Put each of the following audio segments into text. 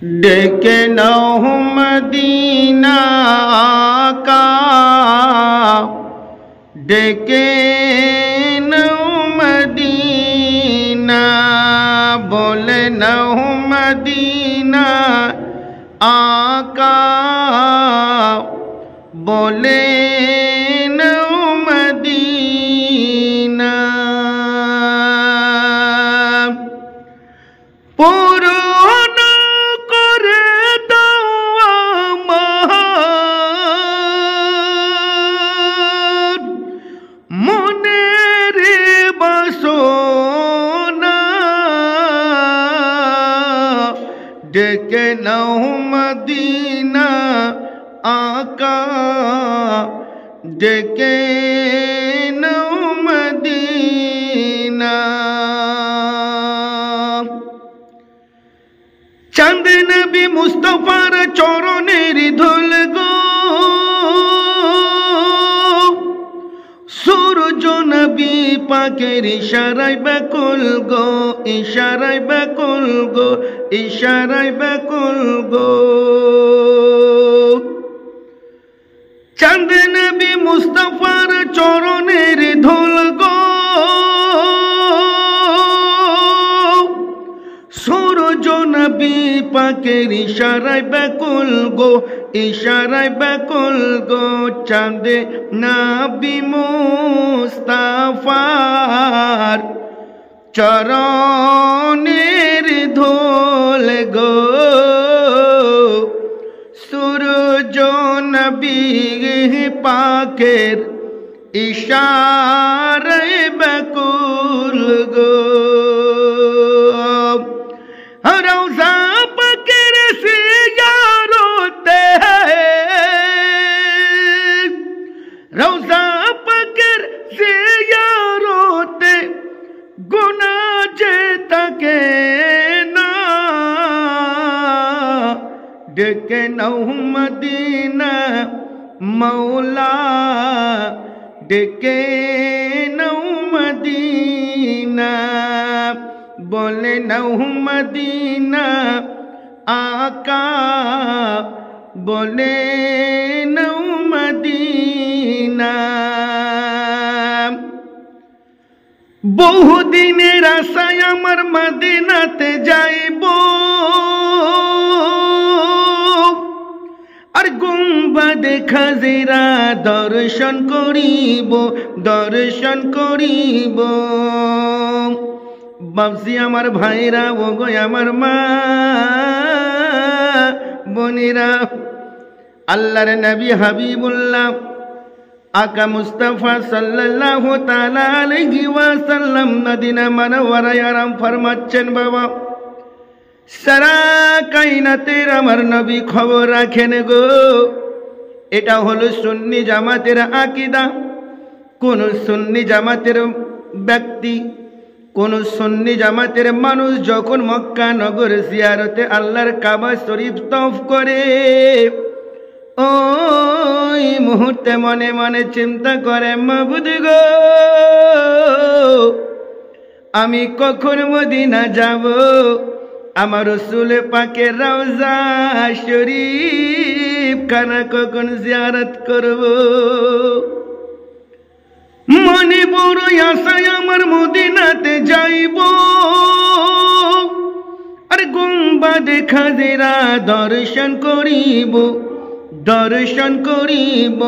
ডেকে নাও মদিনা আকা, ডেকে নাও মদিনা, বলে নাও মদিনা আকা, বলে নাও মদিনা। পূরণ করে দাও আমার মনের বাসনা, ডেকে নাও মদিনা আকা, ডেকে নাও মদিনা। চাঁদ নবী মুস্তাফার চরণের ধুল গো, সূরজ নবী পাকের ইশারায় ব্যাকুল গো, ইশারায় ব্যাকুল গো, ইশারায় ব্যাকুল গো। চাঁদ নবী মুস্তাফার চরণের ধুল গো, সূরজ নবী পাকের ইশারায় ব্যাকুল গো, ইশারায় ব্যাকুল গো। চাঁদ নবী মুস্তাফার চরণের ধুল গো, সূরজ নবী পাকের ইশারায় ব্যাকুল গো। রওজা পাকের জিয়ারতে, রওজা পাকের জিয়ারতে গুনাহ যে থাকে না, ডেকে নাও মদিনা মৌলা, ডেকে নাও মদিনা, বলে নাও মদিনা আকা, বলে নাও মদিনা। বহুদিনের আশায় আমার মদিনাতে যাইব, আর গুম্বাদে খাজিরা দর্শন করিব, দর্শন করিব। বাপসি আমার ভাইরা, ও গো আমার মা বোনেরা, আল্লাহর নবী হাবিবুল্লাহ আকা মুস্তাফা সাল্লাল্লাহু তাআলা আলাইহি ওয়াসাল্লাম মদিনা মুনাওয়ারায় আরাম ফরমাচ্ছেন। বাবা, সারা কায়নাতের আমার নবী খবর রাখেন গো। এটা হলো সুন্নি জামাতের আকীদা। কোন সুন্নি জামাতের ব্যক্তি, কোন সুন্নি জামাতের মানুষ যখন মক্কা নগর জিয়ারতে আল্লাহর কাবা শরীফ তওয়াফ করে, ওই মুহূর্তে মনে মনে চিন্তা করে, মাবুদ গো, আমি কখন মদিনা যাব, আমার রাসূল পাকের রওজা শরীফ খানা কখন জিয়ারত করব। মনে বড় আশায় আমার মদিনাতে যাইব, আর গুম্বাদে খাজিরা দর্শন করিব, দর্শন করিব।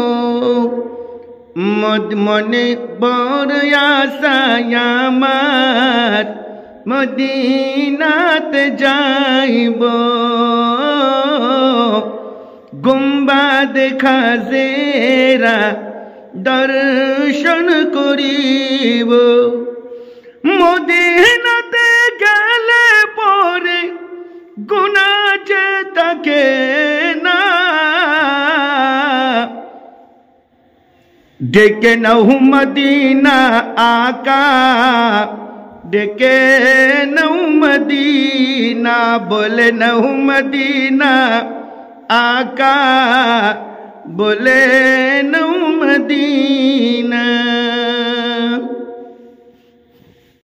মনে বড় আশায় আমার মদিনাতে যাইব, গুম্বাদে খাজিরা দর্শন করিব। মদিনাতে গেলে পরে গুনাহ যে থাকে না, ডেকে নাও মদিনা আকা, ডেকে নাও মদিনা, বলে নাও মদিনা আকা, বলে নাও মদিনা।